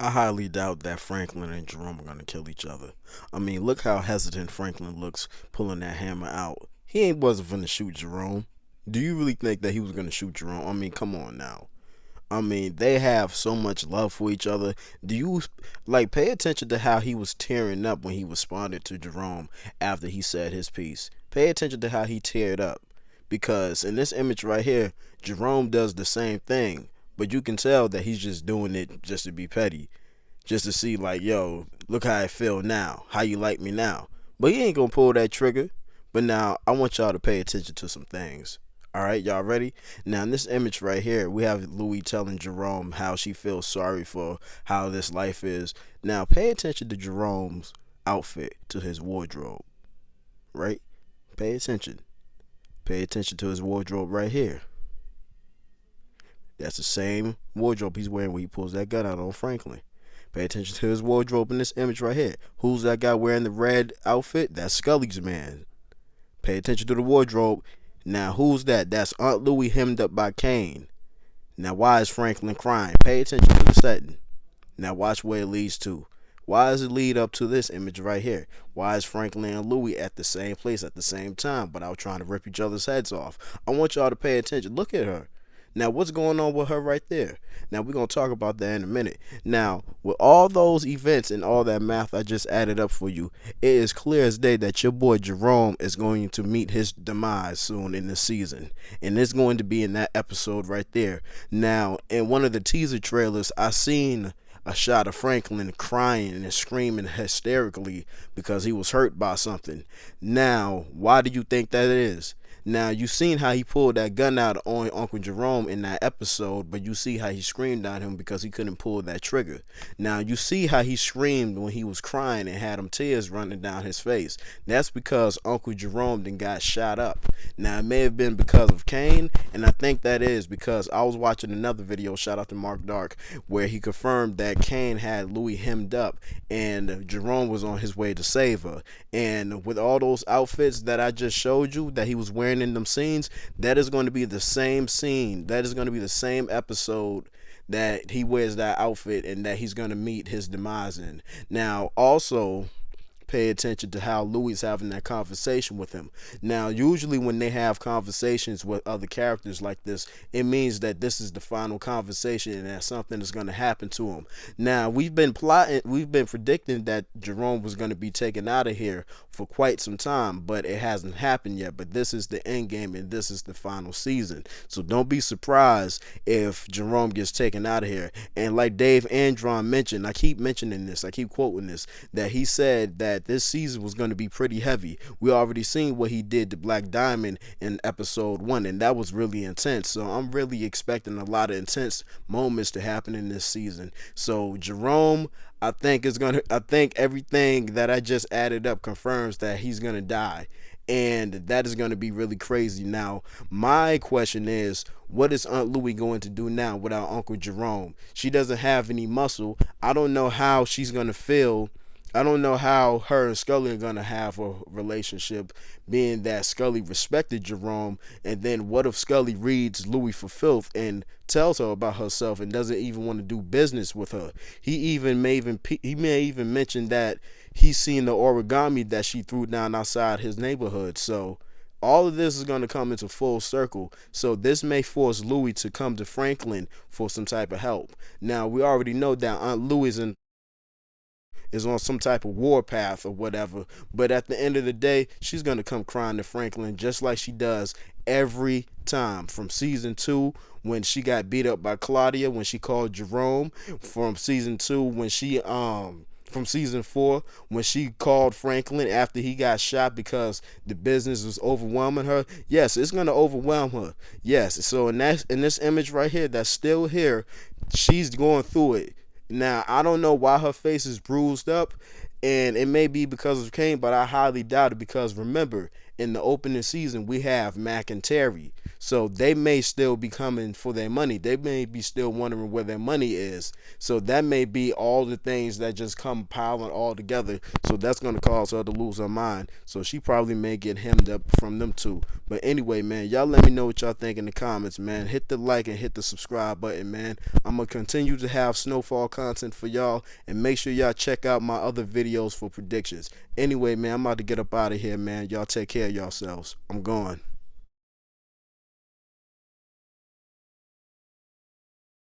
I highly doubt that Franklin and Jerome are gonna kill each other. I mean, look how hesitant Franklin looks pulling that hammer out. He ain't wasn't finna shoot Jerome. Do you really think that he was gonna shoot Jerome? I mean, come on now. I mean, they have so much love for each other. Do you like pay attention to how he was tearing up when he responded to Jerome after he said his piece? Pay attention to how he teared up because in this image right here, Jerome does the same thing, but you can tell that he's just doing it just to be petty, just to see like, yo, look how I feel now. How you like me now? But he ain't gonna pull that trigger. But now I want y'all to pay attention to some things. All right, y'all ready? Now in this image right here, we have Louie telling Jerome how she feels sorry for how this life is. Now pay attention to Jerome's outfit, to his wardrobe, right? Pay attention. Pay attention to his wardrobe right here. That's the same wardrobe he's wearing when he pulls that gun out on Franklin. Pay attention to his wardrobe in this image right here. Who's that guy wearing the red outfit? That's Scully's man. Pay attention to the wardrobe. Now, who's that? That's Aunt Louie hemmed up by Kane. Now, why is Franklin crying? Pay attention to the setting. Now, watch where it leads to. Why does it lead up to this image right here? Why is Franklin and Louie at the same place at the same time, but out trying to rip each other's heads off? I want y'all to pay attention. Look at her. Now, what's going on with her right there? Now, we're going to talk about that in a minute. Now, with all those events and all that math I just added up for you, it is clear as day that your boy Jerome is going to meet his demise soon in this season. And it's going to be in that episode right there. Now, in one of the teaser trailers, I seen a shot of Franklin crying and screaming hysterically because he was hurt by something. Now, why do you think that is? Now you seen how he pulled that gun out on Uncle Jerome in that episode, but you see how he screamed at him because he couldn't pull that trigger. Now you see how he screamed when he was crying and had them tears running down his face. That's because Uncle Jerome then got shot up. Now it may have been because of Kane, and I think that is because I was watching another video, shout out to Mark Dark, where he confirmed that Kane had Louie hemmed up and Jerome was on his way to save her. And with all those outfits that I just showed you that he was wearing in them scenes, that is going to be the same scene. That is going to be the same episode that he wears that outfit and that he's going to meet his demise in. Now, also, pay attention to how Louie's having that conversation with him. Now, usually when they have conversations with other characters like this, it means that this is the final conversation and that something is going to happen to him. Now, we've been predicting that Jerome was going to be taken out of here for quite some time, but it hasn't happened yet. But this is the end game and this is the final season. So don't be surprised if Jerome gets taken out of here. And like Dave Andron mentioned, I keep mentioning this, I keep quoting this, that he said that this season was going to be pretty heavy. We already seen what he did to Black Diamond in episode 1, and that was really intense. So I'm really expecting a lot of intense moments to happen in this season. So Jerome, I think everything that I just added up confirms that he's gonna die. And that is going to be really crazy. Now, my question is, what is Aunt Louie going to do now without Uncle Jerome? She doesn't have any muscle. I don't know how she's going to feel. I don't know how her and Scully are going to have a relationship, being that Scully respected Jerome. And then what if Scully reads Louie for filth and tells her about herself and doesn't even want to do business with her? He may even mention that he's seen the origami that she threw down outside his neighborhood. So all of this is going to come into full circle. So this may force Louie to come to Franklin for some type of help. Now, we already know that Aunt Louie is on some type of war path or whatever. But at the end of the day, she's going to come crying to Franklin just like she does every time. From season 2, when she got beat up by Claudia, when she called Jerome. From season 2, when she from season 4, when she called Franklin after he got shot because the business was overwhelming her. Yes, it's gonna overwhelm her. Yes. So in this image right here, that's still here, she's going through it. Now, I don't know why her face is bruised up, and it may be because of Kane, but I highly doubt it because remember, in the opening season, we have Mac and Terry. So they may still be coming for their money. They may be still wondering where their money is. So that may be all the things that just come piling all together. So that's going to cause her to lose her mind. So she probably may get hemmed up from them too. But anyway, man, y'all let me know what y'all think in the comments, man. Hit the like and hit the subscribe button, man. I'm going to continue to have Snowfall content for y'all. And make sure y'all check out my other videos for predictions. Anyway, man, I'm about to get up out of here, man. Y'all take care of yourselves. I'm gone.